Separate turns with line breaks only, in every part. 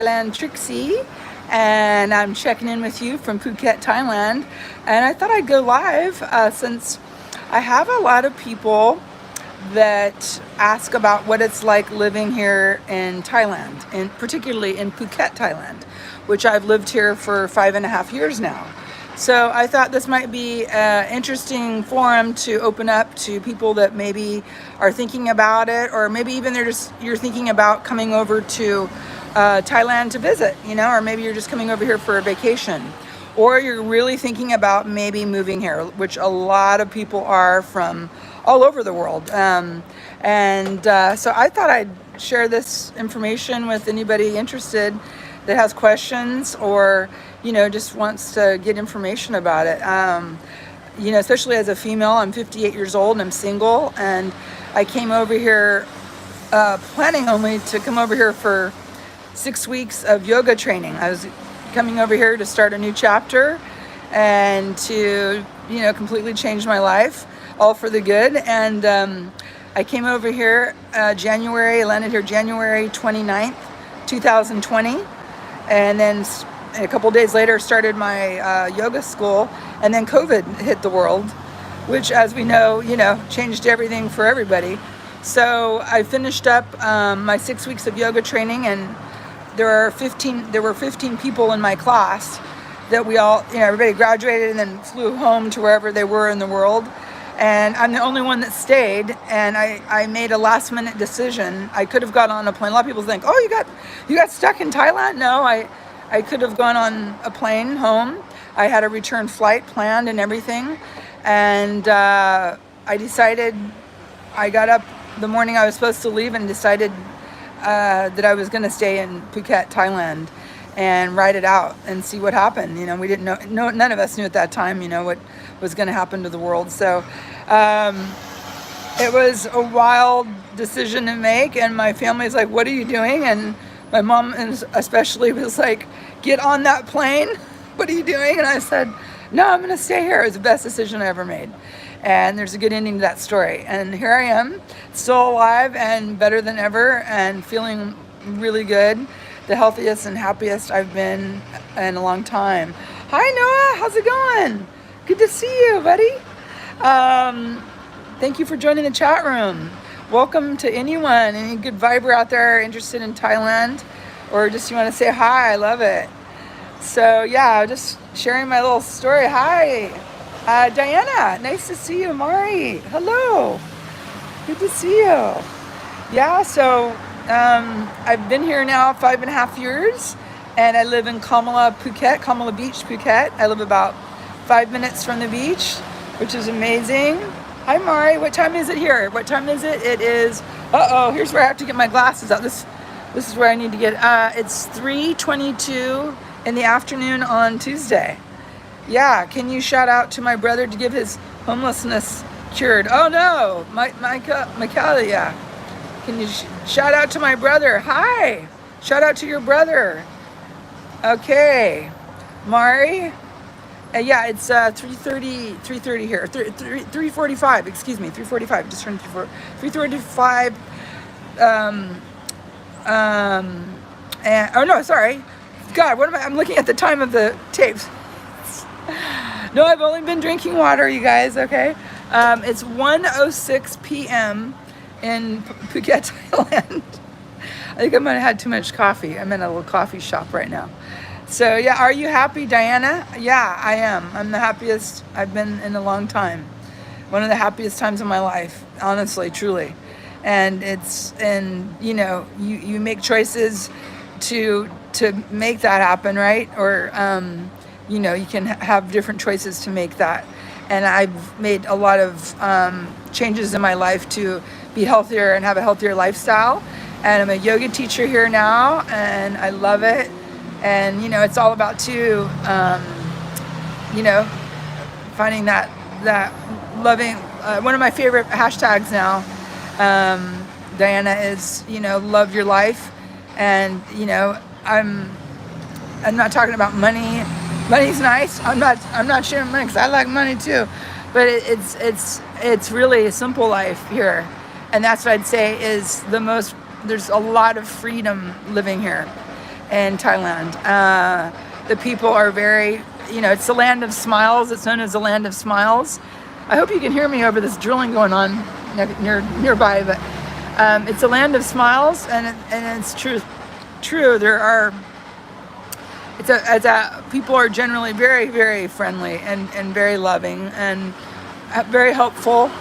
Thailand Trixie, and I'm checking in with you from Phuket, Thailand. And I thought I'd go live since I have a lot of people that ask about what it's like living here in Thailand, and particularly in Phuket, Thailand, which I've lived here for 5.5 years now. So I thought this might be an interesting forum to open up to people that maybe are thinking about it, or maybe even you're thinking about coming over to Thailand to visit, or maybe you're just coming over here for a vacation, or you're really thinking about maybe moving here, which a lot of people are from all over the world. So I thought I'd share this information with anybody interested that has questions, or just wants to get information about it. Especially as a female, I'm 58 years old and I'm single, and I came over here planning only to come over here for 6 weeks of yoga training. I was coming over here to start a new chapter and to completely change my life, all for the good. And I came over here January, landed here January 29th, 2020, and then a couple days later started my yoga school. And then COVID hit the world, which, as we know, changed everything for everybody. So I finished up my 6 weeks of yoga training, and there were 15 people in my class that we all, everybody graduated and then flew home to wherever they were in the world. And I'm the only one that stayed, and I made a last minute decision. I could have got on a plane. A lot of people think, oh, you got stuck in Thailand? No, I could have gone on a plane home. I had a return flight planned and everything. And I decided, I got up the morning I was supposed to leave and decided that I was going to stay in Phuket, Thailand, and ride it out and see what happened. We didn't know, none of us knew at that time, what was going to happen to the world. So it was a wild decision to make, and my family's like, what are you doing? And my mom especially was like, get on that plane. What are you doing? And I said, no, I'm going to stay here. It was the best decision I ever made. And there's a good ending to that story. And here I am, still alive and better than ever, and feeling really good. The healthiest and happiest I've been in a long time. Hi, Noah. How's it going? Good to see you, buddy. Thank you for joining the chat room. Welcome to anyone, any good viber out there interested in Thailand, or just you want to say hi. I love it. So yeah, just sharing my little story. Hi. Diana, nice to see you. Mari, hello. Good to see you. Yeah, so I've been here now 5.5 years, and I live in Kamala Beach, Phuket. I live about 5 minutes from the beach, which is amazing. Hi, Mari. What time is it here? What time is it? It is, here's where I have to get my glasses out. This is where I need to get, it's 3:22 in the afternoon on Tuesday. Yeah, can you shout out to my brother to give his homelessness cured? Oh no, Michaela, yeah. Can you shout out to my brother? Hi, shout out to your brother. Okay, Mari. Yeah, it's 3:30 here. 3:45. Excuse me, 3:45. Just turned 3:45. And no, sorry. God, what am I? I'm looking at the time of the tapes. No, I've only been drinking water, you guys, okay? It's 1:06 p.m. in Phuket, Thailand. I think I might have had too much coffee. I'm in a little coffee shop right now. So, yeah, are you happy, Diana? Yeah, I am. I'm the happiest I've been in a long time. One of the happiest times of my life, honestly, truly. And you make choices to make that happen, right? Or you can have different choices to make that. And I've made a lot of changes in my life to be healthier and have a healthier lifestyle. And I'm a yoga teacher here now, and I love it. And, it's all about finding that loving, one of my favorite hashtags now, Diana, is, love your life. And, I'm not talking about money. Money's nice. I'm not sharing money because I like money too, but it's really a simple life here, and that's what I'd say is the most. There's a lot of freedom living here, in Thailand. The people are very, it's the land of smiles. It's known as the land of smiles. I hope you can hear me over this drilling going on nearby, but it's a land of smiles, and it's true. People are generally very, very friendly and very loving and very helpful.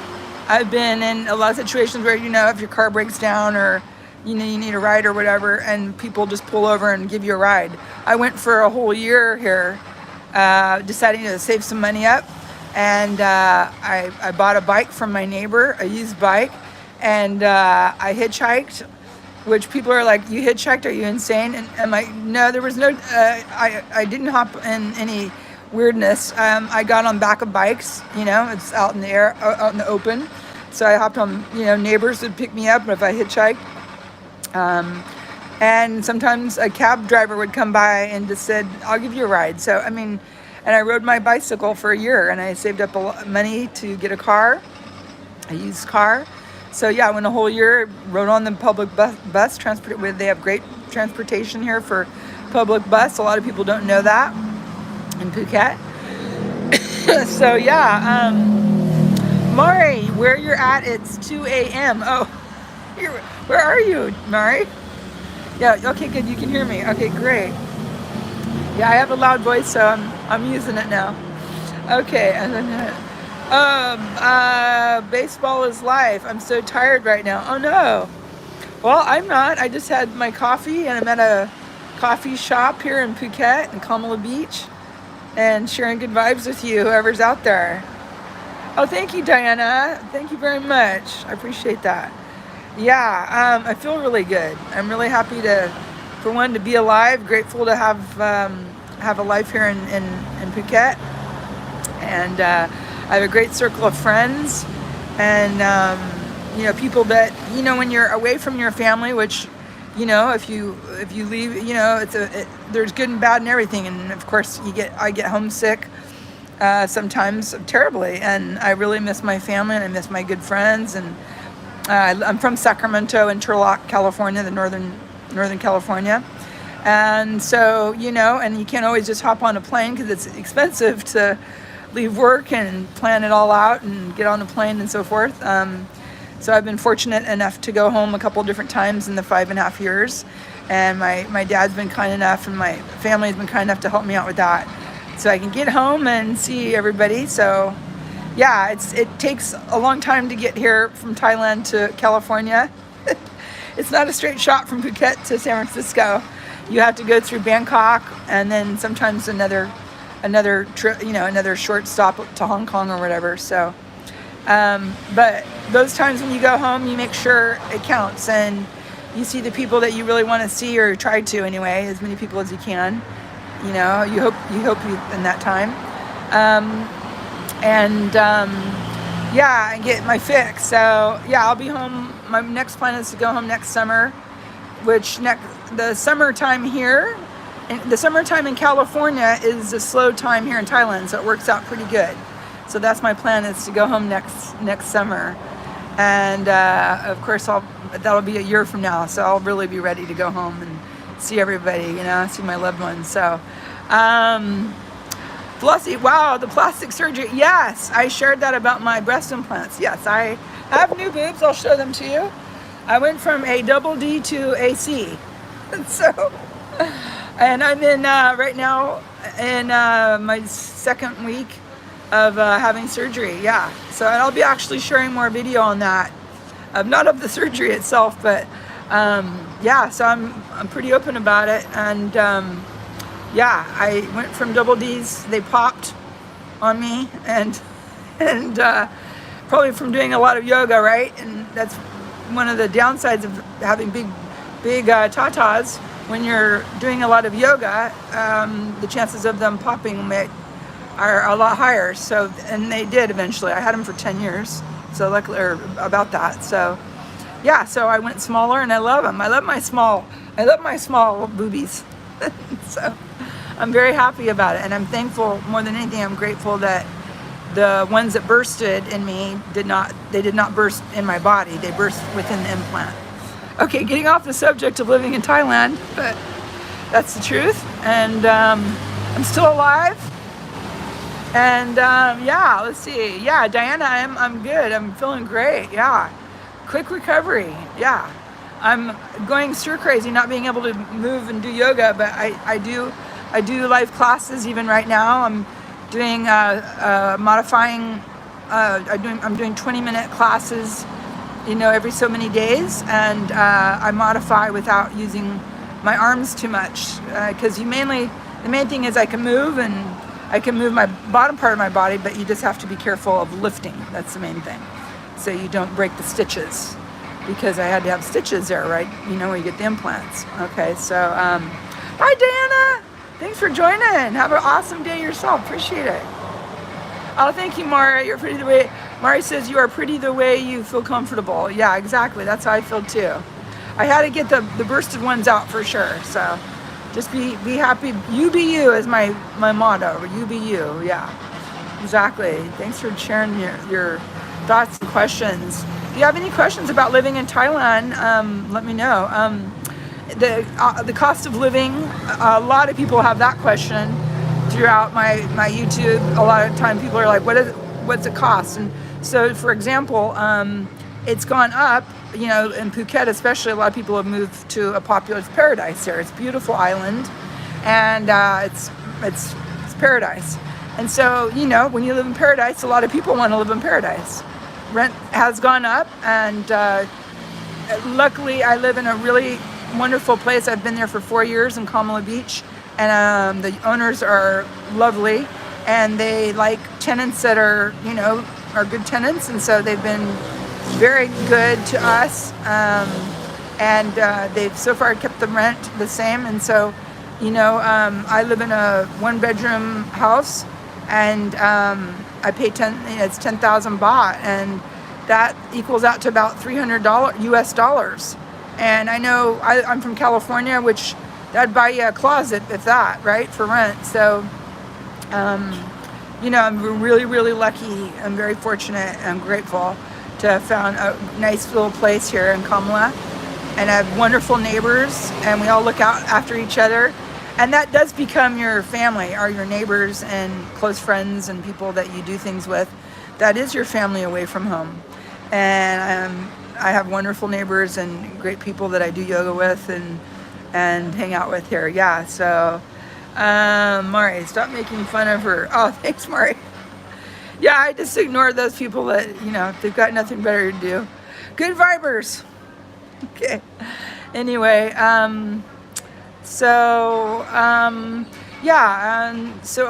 I've been in a lot of situations where, if your car breaks down or, you need a ride or whatever, and people just pull over and give you a ride. I went for a whole year here, deciding to save some money up, and I bought a bike from my neighbor, a used bike, and I hitchhiked, which people are like, you hitchhiked, are you insane? And I'm like, no, there was no, I didn't hop in any weirdness. I got on back of bikes, it's out in the air, out in the open. So I hopped on, neighbors would pick me up if I hitchhiked. And sometimes a cab driver would come by and just said, I'll give you a ride. So, and I rode my bicycle for a year, and I saved up a lot of money to get a used car. So yeah, I went a whole year, rode on the public bus transport. They have great transportation here for public bus. A lot of people don't know that in Phuket. So yeah, Mari, where you're at, it's 2 a.m. Oh, where are you, Mari? Yeah, okay, good, you can hear me. Okay, great. Yeah, I have a loud voice, so I'm using it now. Okay, and then baseball is life. I'm so tired right now. Oh no. Well, I'm not. I just had my coffee, and I'm at a coffee shop here in Phuket in Kamala Beach, and sharing good vibes with you, whoever's out there. Oh, thank you, Diana. Thank you very much. I appreciate that. Yeah, I feel really good. I'm really happy to be alive. Grateful to have a life here in Phuket, and I have a great circle of friends, and people that when you're away from your family, which if you leave, there's good and bad and everything, and of course I get homesick sometimes terribly, and I really miss my family, and I miss my good friends, and I'm from Sacramento and Turlock, California, the northern California. And so, and you can't always just hop on a plane because it's expensive to leave work and plan it all out and get on a plane and so forth. So I've been fortunate enough to go home a couple different times in the 5.5 years. And my dad's been kind enough, and my family's been kind enough to help me out with that, so I can get home and see everybody. So yeah, it takes a long time to get here from Thailand to California. It's not a straight shot from Phuket to San Francisco. You have to go through Bangkok, and then sometimes another trip, another short stop to Hong Kong or whatever. So, but those times when you go home, you make sure it counts, and you see the people that you really want to see, or try to anyway, as many people as you can. You hope in that time. And get my fix. So yeah, I'll be home. My next plan is to go home next summer, the summertime here, the summertime in California is a slow time here in Thailand, so it works out pretty good. So that's my plan, is to go home next summer, and of course that'll be a year from now, so I'll really be ready to go home and see everybody, see my loved ones. So wow, the plastic surgery. Yes, I shared that about my breast implants. Yes, I have new boobs. I'll show them to you. I went from a double D to a C. So, and I'm in right now in my second week of having surgery. Yeah. So, and I'll be actually sharing more video on that. Not of the surgery itself, but yeah. So I'm pretty open about it, and yeah, I went from double D's. They popped on me, and probably from doing a lot of yoga, right? And that's one of the downsides of having big tatas. When you're doing a lot of yoga, the chances of them popping are a lot higher. So, and they did eventually. I had them for 10 years. So luckily, or about that. So, yeah. So I went smaller, and I love them. I love my small boobies. So I'm very happy about it, and I'm thankful. More than anything, I'm grateful that the ones that bursted in me did not burst in my body. They burst within the implant. Okay, getting off the subject of living in Thailand, but That's the truth. And I'm still alive. And yeah, let's see. Yeah, Diana, I'm good. I'm feeling great. Yeah, quick recovery. Yeah, I'm going stir crazy not being able to move and do yoga, but I do live classes even right now. I'm doing modifying. I'm doing 20-minute classes, every so many days, and I modify without using my arms too much, because the main thing is I can move my bottom part of my body, but you just have to be careful of lifting. That's the main thing, so you don't break the stitches, because I had to have stitches there, right? Where you get the implants. Okay, so bye, Diana. Thanks for joining. Have an awesome day yourself. Appreciate it. Oh, thank you, Mari. You're pretty the way. Mari says you are pretty the way you feel comfortable. Yeah, exactly. That's how I feel too. I had to get the bursted ones out for sure. So just be happy. You be you is my motto. You be you. Yeah, exactly. Thanks for sharing your thoughts and questions. If you have any questions about living in Thailand, let me know. The cost of living, a lot of people have that question throughout my YouTube. A lot of time people are like, what's it cost? And so, for example, it's gone up, in Phuket especially. A lot of people have moved to a populous paradise there. It's a beautiful island, and it's paradise. And so, when you live in paradise, a lot of people want to live in paradise. Rent has gone up, and luckily I live in a really wonderful place. I've been there for 4 years in Kamala Beach, and the owners are lovely, and they like tenants that are good tenants, and so they've been very good to us, and they've so far kept the rent the same. And so I live in a 1-bedroom house, and I pay it's 10,000 baht, and that equals out to about $300 US dollars. And I know I'm from California, which that'd buy you a closet, if that, right, for rent. So, I'm really, really lucky. I'm very fortunate. I'm grateful to have found a nice little place here in Kamala. And I have wonderful neighbors, and we all look out after each other. And that does become your family, are your neighbors and close friends and people that you do things with. That is your family away from home. And I have wonderful neighbors and great people that I do yoga with and hang out with here. Yeah, so Mari, stop making fun of her. Oh, thanks, Mari. Yeah, I just ignore those people that, they've got nothing better to do. Good vibers. Okay. Anyway, so a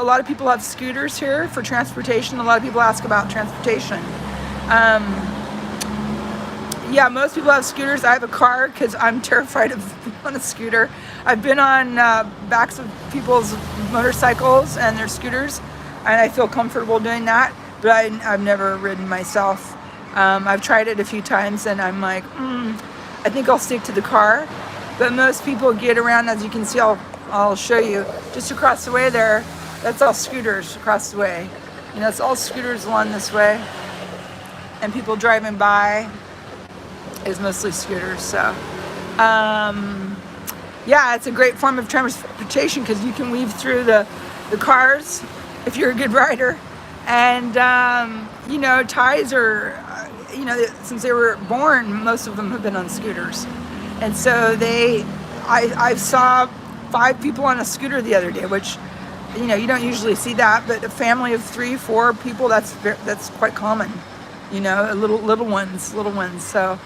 lot of people have scooters here for transportation. A lot of people ask about transportation. Yeah, most people have scooters. I have a car because I'm terrified of being on a scooter. I've been on backs of people's motorcycles and their scooters, and I feel comfortable doing that, but I've never ridden myself. I've tried it a few times, and I'm like, I think I'll stick to the car. But most people get around, as you can see, I'll show you, just across the way there, that's all scooters across the way. It's all scooters along this way, and people driving by is mostly scooters. So yeah, it's a great form of transportation because you can weave through the cars if you're a good rider. And Thais are since they were born, most of them have been on scooters. And so I saw 5 people on a scooter the other day, which you don't usually see that, but a family of 3, 4 people, that's quite common. Little ones. So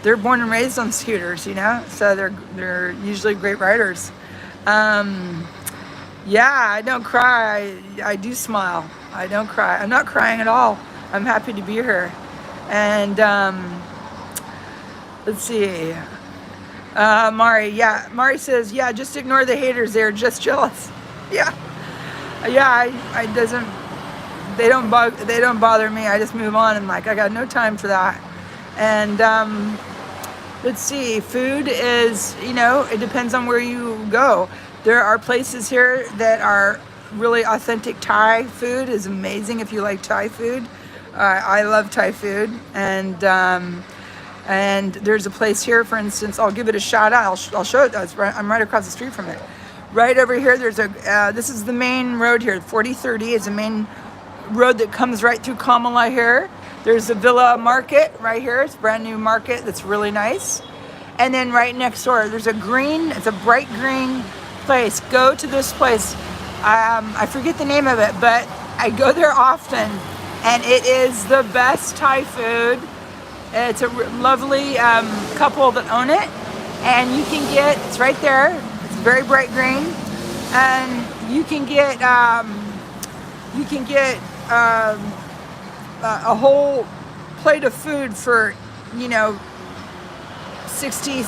they're born and raised on scooters, so they're usually great riders. Yeah, I don't cry. I do smile. I don't cry. I'm not crying at all. I'm happy to be here. And let's see. Mari says, yeah, just ignore the haters. They're just jealous. Yeah. They don't bother me. I just move on, and I got no time for that. And let's see, food is, it depends on where you go. There are places here that are really authentic Thai food. Is amazing if you like Thai food. I love Thai food, and there's a place here, for instance, I'll give it a shout out. I'll show it. I'm right across the street from it. Right over here, there's a, this is the main road here. 4030 is the main road that comes right through Khao Mai here. There's a Villa Market right here. It's a brand new market that's really nice. And then right next door, there's a green, it's a bright green place. Go to this place. I forget the name of it, but I go there often, and it is the best Thai food. It's a lovely couple that own it, and you can get, it's right there. It's very bright green, and you can get a whole plate of food for, you know, 60,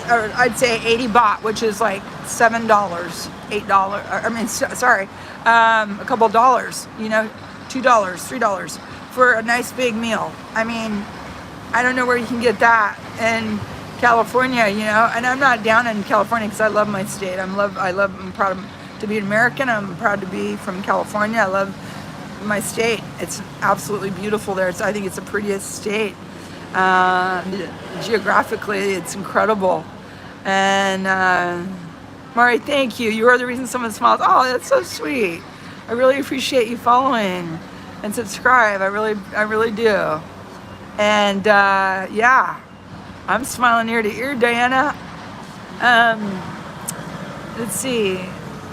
or I'd say 80 baht, which is like $7, $8. I mean, sorry, a couple of dollars, you know, $2, $3 for a nice big meal. I mean, I don't know where you can get that in California, you know. And I'm not down in California because I love my state. I'm proud to be an American. I'm proud to be from California. I love my state. It's absolutely beautiful there. I think it's the prettiest state. Geographically, it's incredible. And Mari, thank you. You are the reason someone smiles. Oh, that's so sweet. I really appreciate you following and subscribe. I really do. And yeah, I'm smiling ear to ear, Diana. Let's see.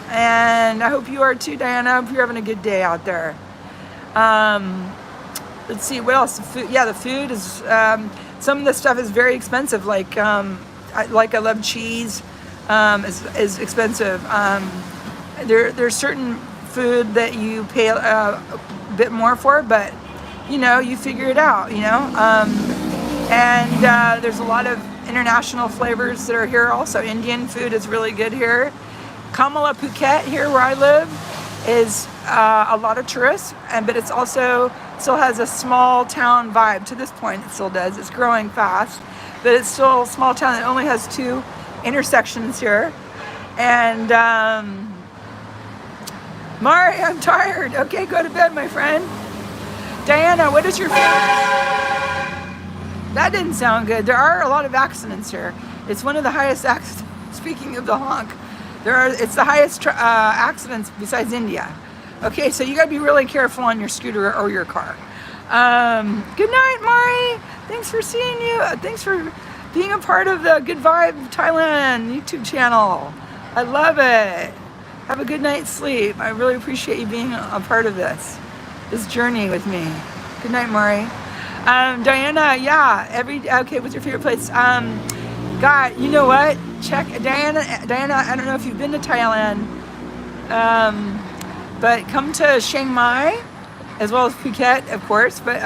And I hope you are too, Diana. I hope you're having a good day out there. Let's see, what else? The food, yeah, the food is, some of the stuff is very expensive. Like I love cheese, is expensive. There's certain food that you pay a bit more for, but you know, you figure it out, you know. And there's a lot of international flavors that are here also. Indian food is really good here. Kamala Phuket, here where I live, is a lot of tourists, but it's also still has a small town vibe. To this point, it still does. It's growing fast, but it's still a small town that only has 2 intersections here. And Mari, I'm tired. Okay, go to bed, my friend. Diana, what is your favorite? That didn't sound good. There are a lot of accidents here. It's one of the highest accidents. Speaking of the honk, it's the highest accidents besides India. Okay, so you gotta be really careful on your scooter or your car. Good night, Mari. Thanks for seeing you. Thanks for being a part of the Good Vibe Thailand YouTube channel. I love it. Have a good night's sleep. I really appreciate you being a part of this journey with me. Good night, Mari. Diana, yeah. Okay, what's your favorite place? God, you know what? Check Diana. I don't know if you've been to Thailand. But come to Chiang Mai, as well as Phuket, of course. But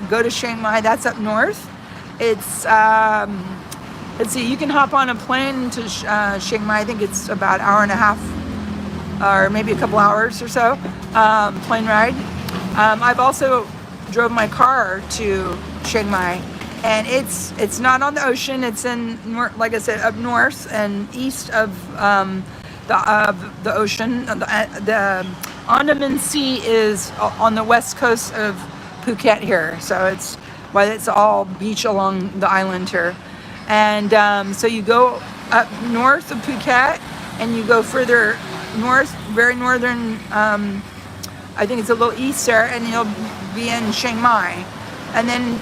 go to Chiang Mai. That's up north. It's let's see. You can hop on a plane to Chiang Mai. I think it's about an hour and a half, or maybe a couple hours or so. Plane ride. I've also drove my car to Chiang Mai, and it's not on the ocean. It's in, like I said, up north and east of the ocean. The Andaman Sea is on the west coast of Phuket here, so it's why it's all beach along the island here. And so you go up north of Phuket, and you go further north, very northern. I think it's a little east there, and you'll be in Chiang Mai. And then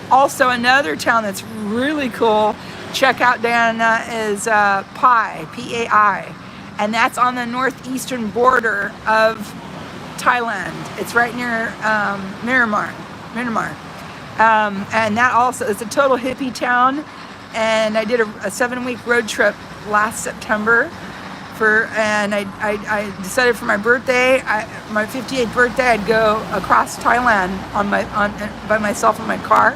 also another town that's really cool. Check out, Diana, is Pai, Pai. And that's on the northeastern border of Thailand. It's right near Myanmar. And that also is a total hippie town. And I did a 7-week road trip last September. And I decided for my birthday, my 58th birthday, I'd go across Thailand by myself in my car.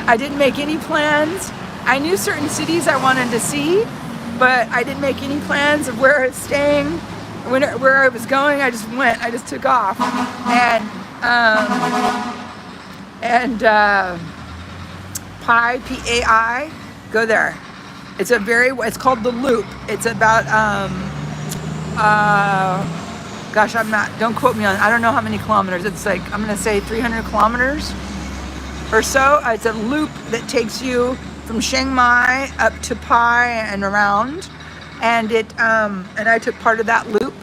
I didn't make any plans. I knew certain cities I wanted to see, but I didn't make any plans of where I was staying, where I was going. I just went. I just took off, Pai, Pai, go there. It's called the Loop. It's about gosh, don't quote me on, I don't know how many kilometers. It's like, I'm gonna say 300 kilometers or so. It's a loop that takes you from Chiang Mai up to Pai and around. and and I took part of that loop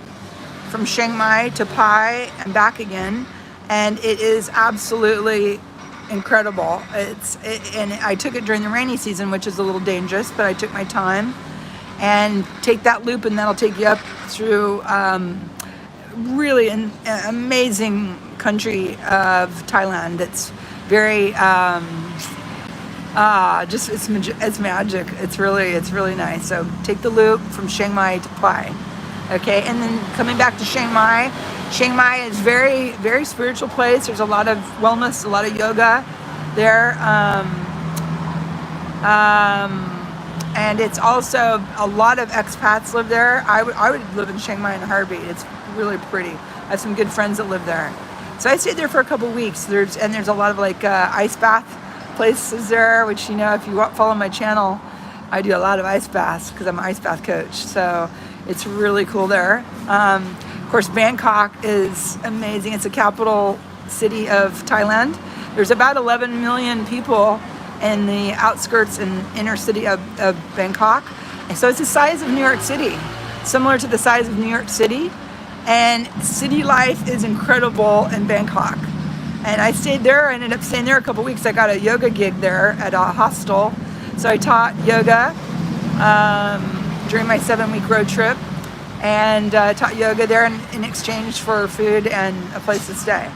from Chiang Mai to Pai and back again, and it is absolutely incredible. And I took it during the rainy season, which is a little dangerous, but I took my time and take that loop, and that'll take you up through really an amazing country of Thailand. It's very it's magic. It's really nice. So take the loop from Chiang Mai to Pai. Okay, and then coming back to Chiang Mai. Chiang Mai is very, very spiritual place. There's a lot of wellness, a lot of yoga there. And it's also, a lot of expats live there. I would live in Chiang Mai in a heartbeat. It's really pretty. I have some good friends that live there. So I stayed there for a couple weeks. There's a lot of like ice bath places there, which, you know, if you follow my channel, I do a lot of ice baths because I'm an ice bath coach. So it's really cool there. Of course, Bangkok is amazing. It's the capital city of Thailand. There's about 11 million people in the outskirts and inner city of Bangkok. And so it's the size of New York City, similar to the size of New York City. And city life is incredible in Bangkok. And I stayed there. I ended up staying there a couple weeks. I got a yoga gig there at a hostel. So I taught yoga during my 7-week road trip, and taught yoga there in exchange for food and a place to stay.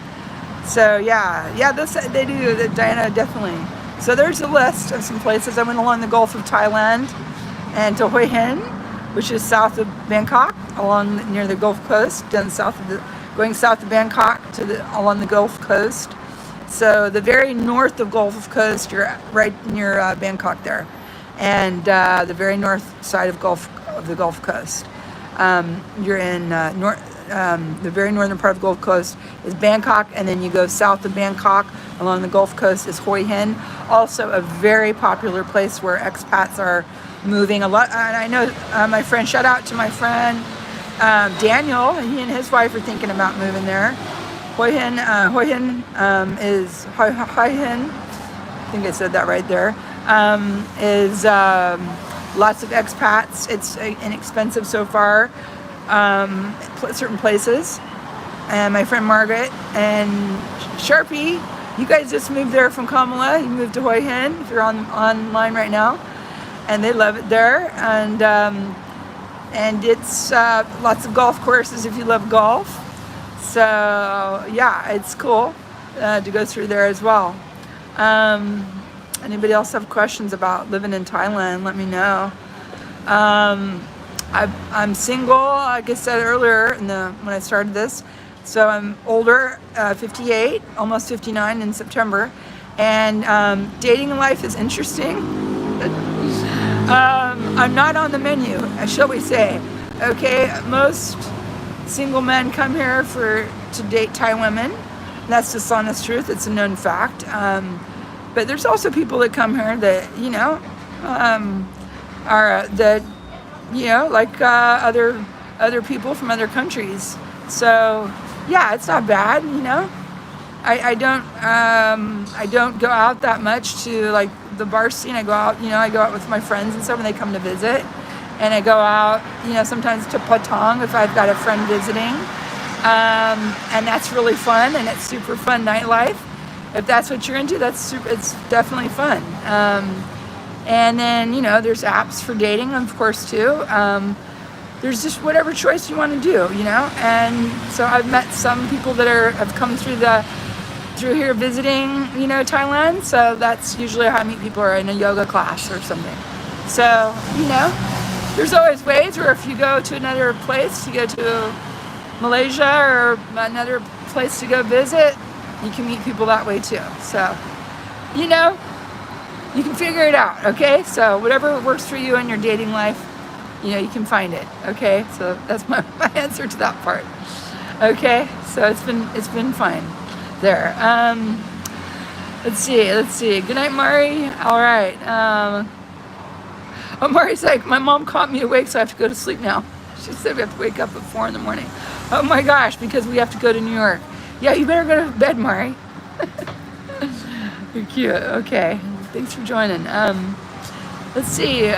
So yeah, they do, Diana, definitely. So there's a list of some places. I went along the Gulf of Thailand and to Hoi Hin, which is south of Bangkok, near the Gulf Coast, going south of Bangkok along the Gulf Coast. So the very north of Gulf Coast, you're right near Bangkok there, and the very north side of the Gulf Coast. You're in the very northern part of the Gulf Coast is Bangkok, and then you go south of Bangkok along the Gulf Coast is Hoi Hin, also a very popular place where expats are moving a lot. And I know my friend, shout out to my friend Daniel, he and his wife are thinking about moving there. Hoi Hin, is Hoi Hin, I think I said that right there, is lots of expats. It's inexpensive so far, certain places. And my friend Margaret and Sharpie, you guys just moved there from Kamala. You moved to Hoi Hin, if you're online right now, and they love it there. And it's lots of golf courses if you love golf. So yeah, it's cool to go through there as well. Anybody else have questions about living in Thailand? Let me know. I'm single, like I said earlier when I started this. So I'm older, 58, almost 59 in September, and dating life is interesting. I'm not on the menu, shall we say. Okay, most single men come here to date Thai women. That's just honest truth. It's a known fact. But there's also people that come here that, you know, are that, you know, like other people from other countries. So yeah, it's not bad, you know. I don't go out that much to like the bar scene. I go out with my friends and stuff when they come to visit, and I go out, you know, sometimes to Patong if I've got a friend visiting, and that's really fun, and it's super fun nightlife. If that's what you're into, it's definitely fun. And then, you know, there's apps for dating, of course, too. There's just whatever choice you want to do, you know. And so I've met some people that have come through here visiting, you know, Thailand. So that's usually how I meet people, or in a yoga class or something. So, you know, there's always ways. Or if you go to another place, you go to Malaysia or another place to go visit, you can meet people that way too. So, you know, you can figure it out, okay? So whatever works for you in your dating life, you know, you can find it, okay? So that's my answer to that part. Okay, so it's been fine there. Let's see. Good night, Mari. All right. Mari's like, my mom caught me awake, so I have to go to sleep now. She said we have to wake up at 4 a.m. Oh my gosh, because we have to go to New York. Yeah, you better go to bed, Mari. You're cute. Okay. Thanks for joining. Let's see.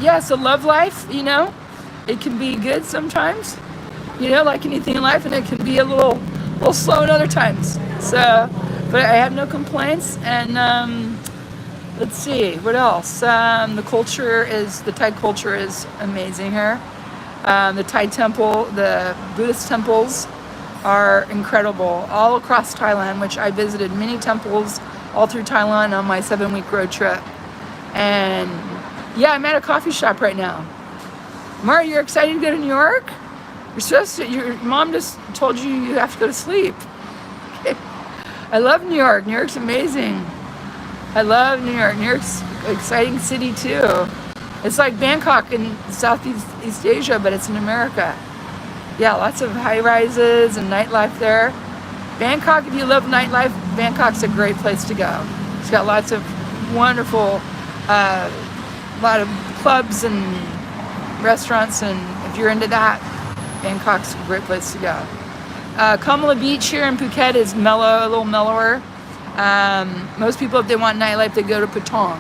Yeah, so love life, it can be good sometimes, like anything in life, and it can be a little slow at other times. So, but I have no complaints. And let's see, what else? The Thai culture is amazing here. The Thai temple, the Buddhist temples are incredible all across Thailand, which I visited many temples all through Thailand on my 7-week road trip. And yeah, I'm at a coffee shop right now. Mara, you're excited to go to New York? Your mom just told you have to go to sleep. Okay. I love New York. New York's amazing. I love New York. New York's an exciting city too. It's like Bangkok in Southeast Asia, but it's in America. Yeah, lots of high rises and nightlife there. Bangkok, if you love nightlife, Bangkok's a great place to go. It's got lots of wonderful, lot of clubs and restaurants, and if you're into that, Bangkok's a great place to go. Kamala Beach here in Phuket is mellow, a little mellower. Most people, if they want nightlife, they go to Patong.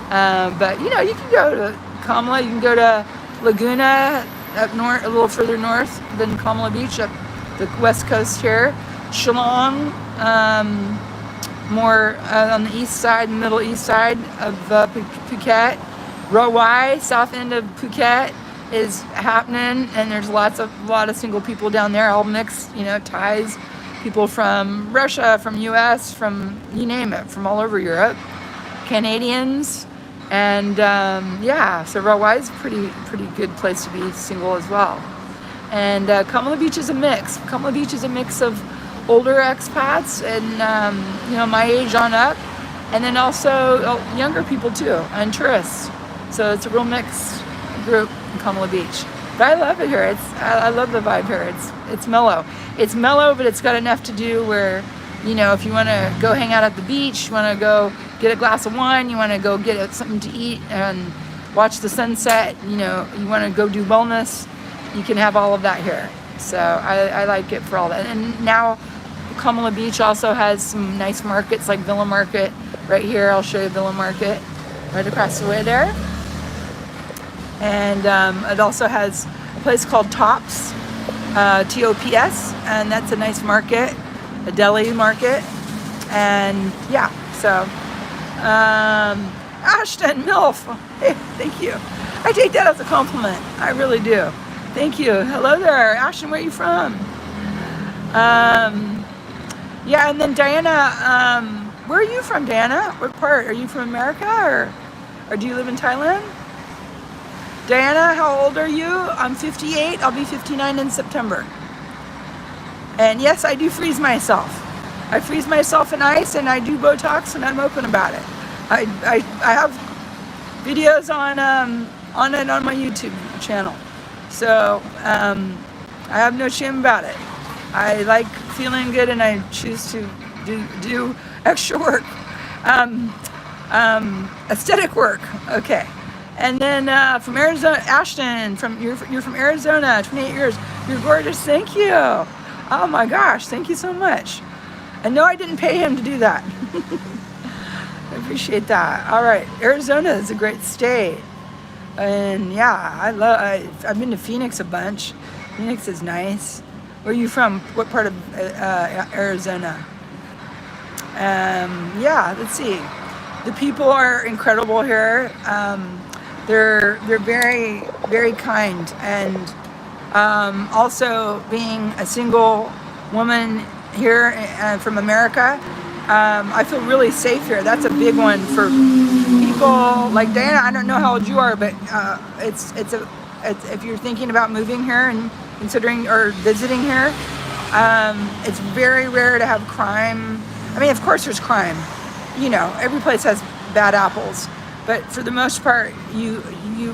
But you can go to Kamala, you can go to Laguna up north, a little further north than Kamala Beach, up the west coast here. Shillong, more on the east side, middle east side of Phuket. Rawai, south end of Phuket, is happening, and there's a lot of single people down there, all mixed, Thais, people from Russia, from US, from you name it, from all over Europe, Canadians, and so Rawai is a pretty good place to be single as well. And Kamala Beach is a mix. Kamala Beach is a mix of older expats and my age on up, and then also younger people too, and tourists. So it's a real mixed group in Kamala Beach. But I love it here. I love the vibe here. It's mellow. It's mellow, but it's got enough to do where, if you want to go hang out at the beach, you want to go get a glass of wine, you want to go get something to eat and watch the sunset, you want to go do wellness, you can have all of that here. So I like it for all that. And now Kamala Beach also has some nice markets like Villa Market right here. I'll show you Villa Market right across the way there. And it also has a place called Tops, Tops, and that's a nice market, a deli market. And yeah, so Ashton Milf, hey, thank you. I take that as a compliment. I really do. Thank you. Hello there, Ashton. Where are you from? Yeah, and then Diana, where are you from, Diana? What part? Are you from America or do you live in Thailand? Diana, how old are you? I'm 58. I'll be 59 in September. And yes, I do freeze myself. I freeze myself in ice, and I do Botox, and I'm open about it. I have videos on it on my YouTube channel. So I have no shame about it. I like feeling good, and I choose to do extra work, aesthetic work. Okay. And then from Arizona, Ashton, you're from Arizona, 28 years. You're gorgeous. Thank you. Oh my gosh, thank you so much. And no, I didn't pay him to do that. I appreciate that. All right, Arizona is a great state. And yeah, I've been to Phoenix a bunch. Phoenix is nice. Where are you from? What part of Arizona? Yeah, let's see. The people are incredible here. They're very, very kind, and also being a single woman here from America, I feel really safe here. That's a big one for people like Diana. I don't know how old you are, but it's if you're thinking about moving here and considering or visiting here, it's very rare to have crime. I mean, of course there's crime. Every place has bad apples. But for the most part, you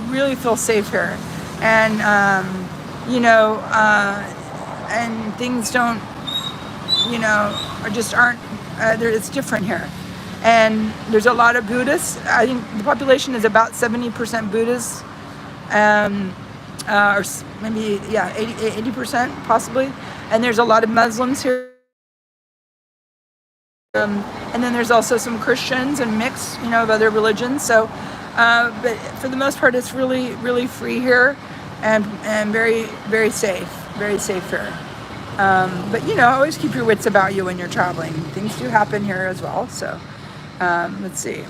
really feel safe here, and and things don't, or just aren't. It's different here, and there's a lot of Buddhists. I think the population is about 70% Buddhists, or maybe 80% possibly, and there's a lot of Muslims here. And then there's also some Christians and mix, of other religions. So But for the most part, it's really, really free here, and very, very safe here. But you know, always keep your wits about you when you're traveling. Things do happen here as well. So let's see.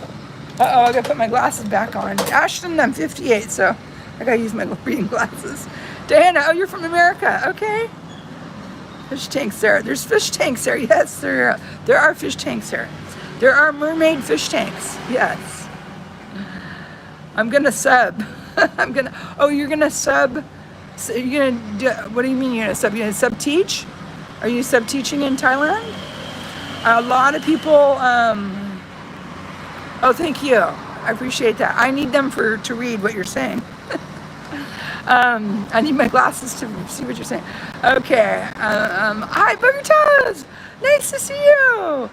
I gotta put my glasses back on. Ashton, I'm 58, so I gotta use my reading glasses. Diana, oh, you're from America. Okay. Fish tanks there. There's fish tanks there. Yes, there are fish tanks there. There are mermaid fish tanks. Yes. I'm gonna sub. You're gonna sub. So you're gonna do, what do you mean you're gonna sub? You're gonna sub teach? Are you sub teaching in Thailand? A lot of people. Oh, thank you. I appreciate that. I need them to read what you're saying. I need my glasses to see what you're saying. Okay. Hi, Booger Toes. Nice to see you.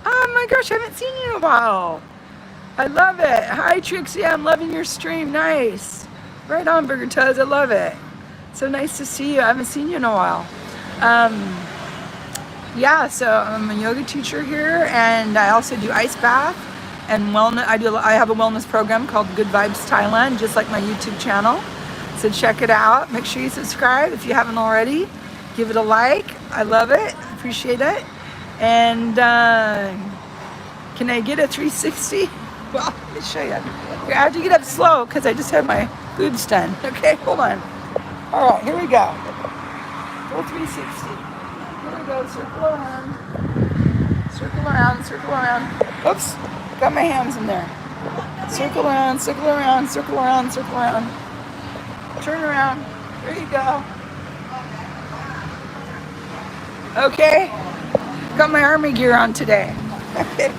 Oh my gosh, I haven't seen you in a while. I love it. Hi, Trixie. I'm loving your stream. Nice. Right on, Booger Toes. I love it. So nice to see you. I haven't seen you in a while. Yeah, so I'm a yoga teacher here, and I also do ice bath and wellness. I have a wellness program called Good Vibes Thailand, just like my YouTube channel. So check it out. Make sure you subscribe if you haven't already. Give it a like. I love it. Appreciate it. And can I get a 360? Well, let me show you. I have to get up slow because I just had my boobs done. Okay, hold on. All right, here we go. Full 360. Here we go. Circle around. Circle around. Circle around. Oops. Got my hands in there. Circle around. Circle around. Circle around. Circle around. Turn around. There you go. Okay. Got my army gear on today. Okay.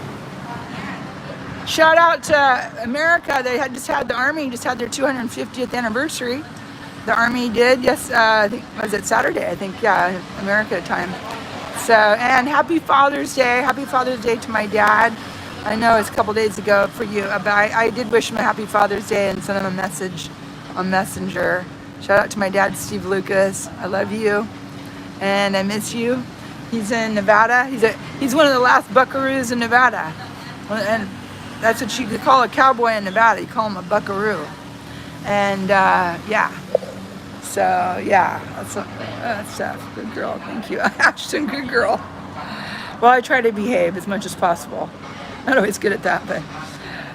Shout out to America. They just had the Army just had their 250th anniversary. The Army did, yes. I think was it Saturday? I think, yeah, America time. So, and happy Father's Day. Happy Father's Day to my dad. I know it's a couple days ago for you, but I did wish him a happy Father's Day and sent him a message on Messenger. Shout out to my dad, Steve Lucas. I love you, and I miss you. He's in Nevada. He's one of the last buckaroos in Nevada, and that's what you could call a cowboy in Nevada. You call him a buckaroo. And yeah, so yeah, that's tough. Good girl, thank you. Ashton, good girl. Well, I try to behave as much as possible. Not always good at that, but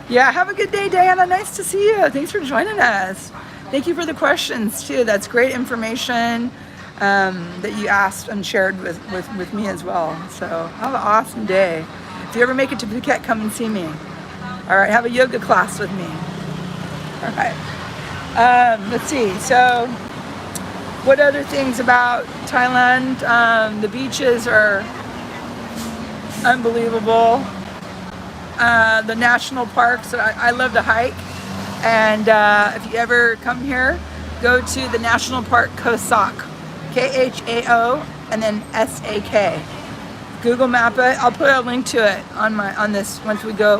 yeah, have a good day, Diana. Nice to see you. Thanks for joining us. Thank you for the questions too. That's great information that you asked and shared with me as well. So have an awesome day. If you ever make it to Phuket, come and see me. All right, have a yoga class with me. All right. Let's see. So, what other things about Thailand? The beaches are unbelievable. The national parks. I love to hike, and if you ever come here, go to the national park Khao Sak, Khao, and then SAK. Google map it. I'll put a link to it on this once we go.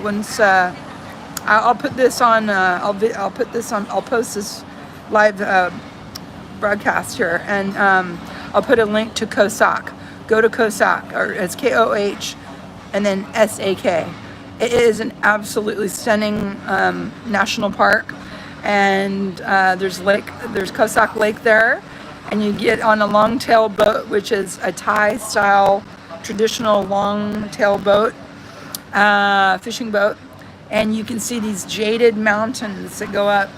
I'll put this on. I'll post this live broadcast here, and I'll put a link to Khao Sak. Go to Khao Sak, or it's KOH, and then SAK. It is an absolutely stunning national park, and there's Khao Sak Lake there, and you get on a long-tail boat, which is a Thai-style traditional long-tail boat, fishing boat, and you can see these jaded mountains that go up,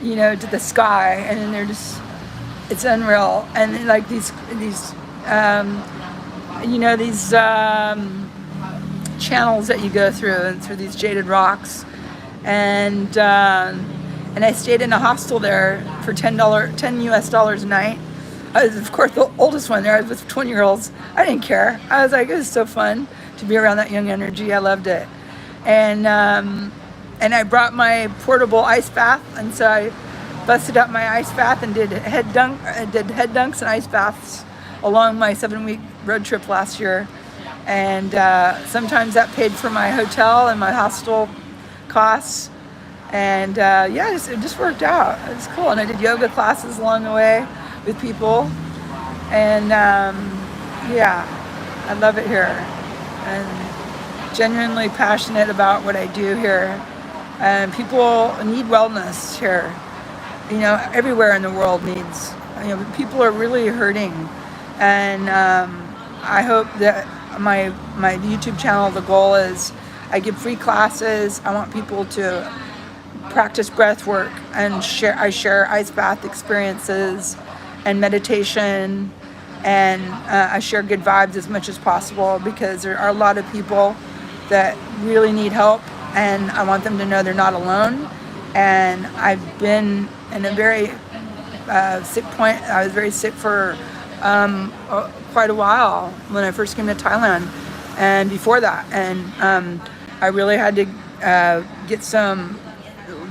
to the sky, and then it's unreal. And like these channels that you go through, and through these jaded rocks, and I stayed in a hostel there for $10 US a night. I was, of course, the oldest one there. I was with 20-year-olds. I didn't care. I was like, it was so fun to be around that young energy. I loved it. And I brought my portable ice bath, and so I busted up my ice bath and did head dunks and ice baths along my 7-week road trip last year. And sometimes that paid for my hotel and my hostel costs. And yeah, it just worked out. It was cool. And I did yoga classes along the way with people, and yeah, I love it here, and genuinely passionate about what I do here, And people need wellness here. You know, everywhere in the world needs, you know, people are really hurting. And I hope that my YouTube channel, the goal is I give free classes. I want people to practice breath work and I share ice bath experiences and meditation, and I share good vibes as much as possible, because there are a lot of people that really need help, and I want them to know they're not alone. And I've been in a very sick point. I was very sick for quite a while when I first came to Thailand, and before that, and I really had to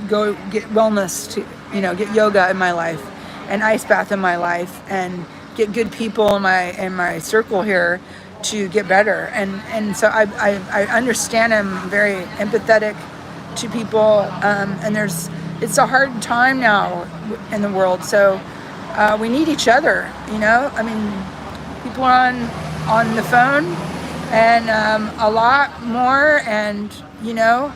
go get wellness, to, you know, get yoga in my life and ice bath in my life, and get good people in my circle here to get better. And so I understand. I'm very empathetic to people, and it's a hard time now in the world, so we need each other, you know. I mean, people are on the phone and a lot more, and you know,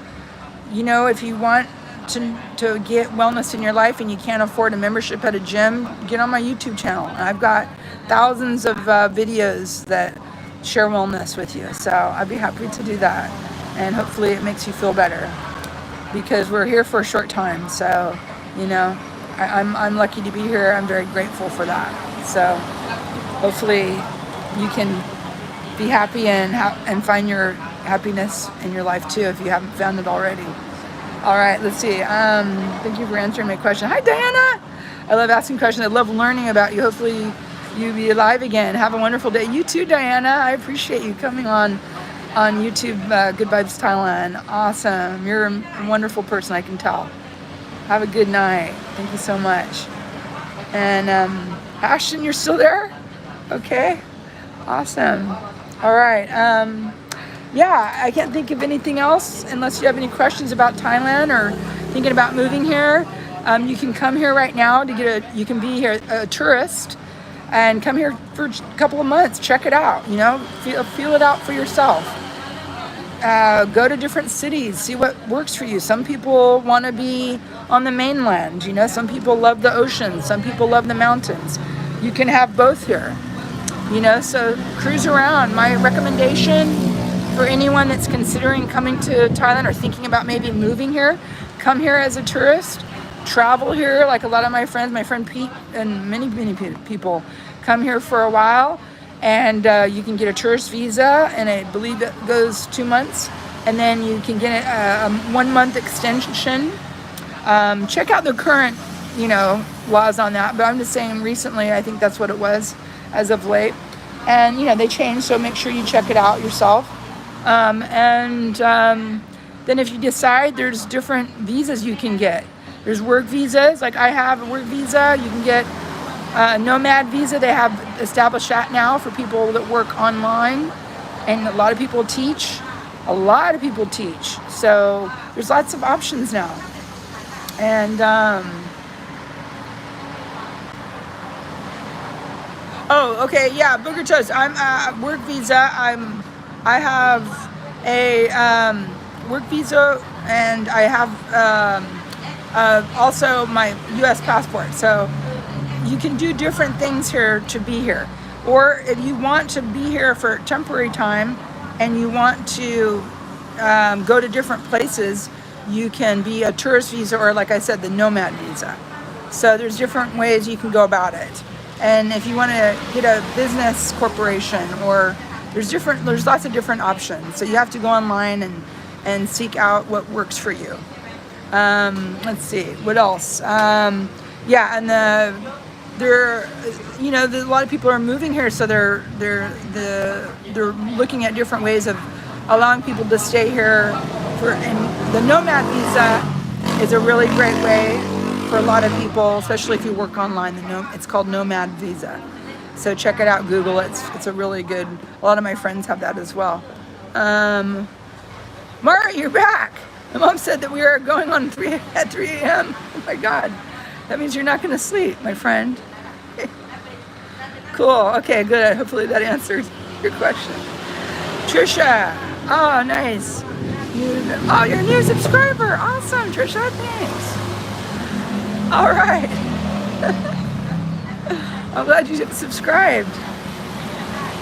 if you want to get wellness in your life and you can't afford a membership at a gym, get on my YouTube channel. I've got thousands of videos that share wellness with you, so I'd be happy to do that, and hopefully it makes you feel better, because we're here for a short time. So, you know, I'm lucky to be here. I'm very grateful for that. So hopefully you can be happy and find your happiness in your life too, if you haven't found it already. All right, let's see. Thank you for answering my question. Hi, Diana. I love asking questions. I love learning about you. Hopefully you be alive again. Have a wonderful day. You too, Diana. I appreciate you coming on YouTube. Good Vibes Thailand. Awesome. You're a wonderful person, I can tell. Have a good night. Thank you so much. And Ashton, you're still there? Okay. Awesome. All right. Yeah, I can't think of anything else unless you have any questions about Thailand or thinking about moving here. You can come here right now you can be here a tourist and come here for a couple of months. Check it out, you know, feel it out for yourself. Go to different cities, see what works for you. Some people want to be on the mainland, you know, some people love the ocean, some people love the mountains. You can have both here, you know, so cruise around. My recommendation for anyone that's considering coming to Thailand or thinking about maybe moving here, come here as a tourist, travel here like a lot of my friends, my friend Pete and many people come here for a while, and you can get a tourist visa, and I believe it goes 2 months, and then you can get a 1 month extension. Check out the current, you know, laws on that, but I'm just saying recently I think that's what it was as of late, and you know, they changed, so make sure you check it out yourself. Then if you decide, there's different visas you can get. There's work visas, like I have a work visa. You can get a nomad visa. They have established that now for people that work online, and a lot of people teach. So there's lots of options now. And oh, okay, yeah, Booger Toast. I'm work visa. I have a work visa, and I have also my U.S. passport. So you can do different things here to be here. Or if you want to be here for temporary time and you want to go to different places, you can be a tourist visa, or like I said, the nomad visa. So there's different ways you can go about it. And if you want to get a business corporation, or there's lots of different options. So you have to go online and seek out what works for you. Let's see, what else? Yeah, and you know, a lot of people are moving here, so they're looking at different ways of allowing people to stay here. And the nomad visa is a really great way for a lot of people, especially if you work online. It's called Nomad Visa. So check it out, Google it. It's a really good, a lot of my friends have that as well. Mara, you're back. My mom said that we are going on at 3 a.m. Oh my God. That means you're not going to sleep, my friend. Cool. Okay, good. Hopefully that answers your question. Trisha. Oh, nice. Oh, you're a new subscriber. Awesome, Trisha. Thanks. All right. I'm glad you subscribed.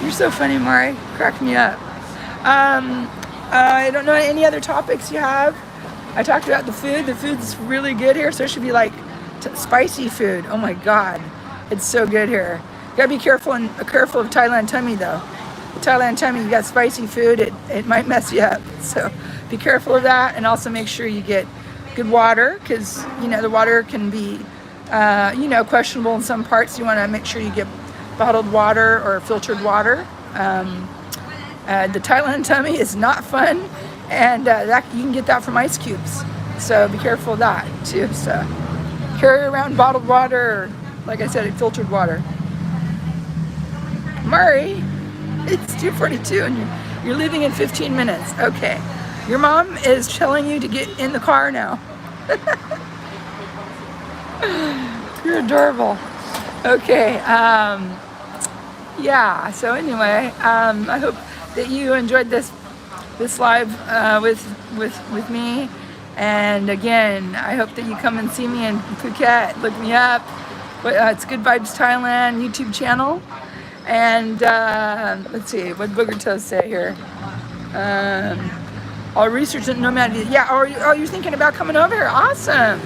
You're so funny, Mari. Crack me up. I don't know any other topics you have. I talked about the food. The food's really good here, so it should be like spicy food. Oh my God, it's so good here. You gotta be careful of Thailand tummy though. Thailand tummy, you got spicy food, it might mess you up. So be careful of that, and also make sure you get good water, because the water can be questionable in some parts. You want to make sure you get bottled water or filtered water. The Thailand tummy is not fun, and that you can get that from ice cubes. So be careful of that too. So carry around bottled water, or, like I said, filtered water. Murray, it's 2:42 and you're leaving in 15 minutes. Okay. Your mom is telling you to get in the car now. You're adorable. Okay. Yeah. So anyway, I hope that you enjoyed this live with me. And again, I hope that you come and see me in Phuket. Look me up. It's Good Vibes Thailand YouTube channel. And let's see, what Booger Toes say here. I'll research it no matter. Yeah, you're thinking about coming over here? Awesome.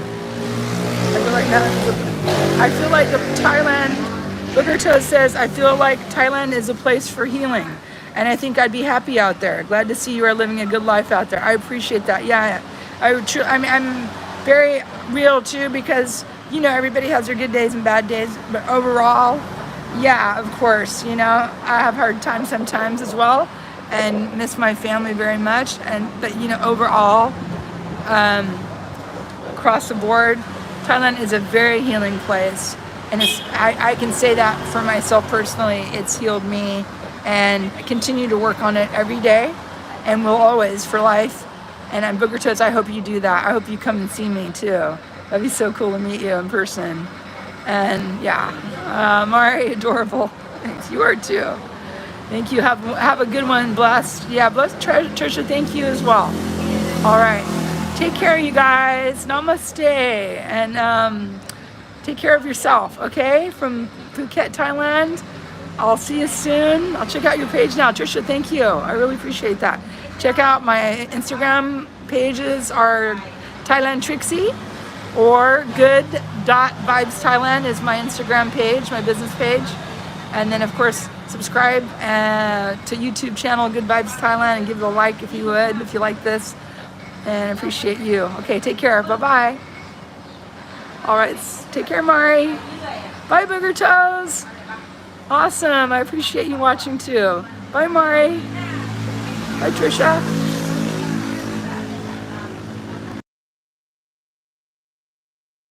I feel like Thailand, Booger Toes says, I feel like Thailand is a place for healing. And I think I'd be happy out there. Glad to see you are living a good life out there. I appreciate that. Yeah, I'm very real too, because everybody has their good days and bad days, but overall, yeah, of course, I have hard times sometimes as well, and miss my family very much. But overall, across the board, Thailand is a very healing place, and I can say that for myself personally. It's healed me, and I continue to work on it every day, and will always for life. And I'm Booger Toes. I hope you do that. I hope you come and see me too. That'd be so cool to meet you in person. And yeah, Mari, adorable. Thanks. You are too. Thank you. Have a good one. Blessed. Yeah, blessed. Trisha, thank you as well. All right. Take care, you guys. Namaste. And take care of yourself, okay? From Phuket, Thailand. I'll see you soon. I'll check out your page now. Trisha, thank you. I really appreciate that. Check out my Instagram pages are Thailand Trixie, or good.vibes Thailand is my Instagram page, my business page. And then of course, subscribe to YouTube channel Good Vibes Thailand, and give it a like if you would, if you like this. And I appreciate you. Okay, take care. Bye-bye. All right, take care, Mari. Bye, Booger Toes. Awesome. I appreciate you watching too. Bye, Mari. Bye, Trisha.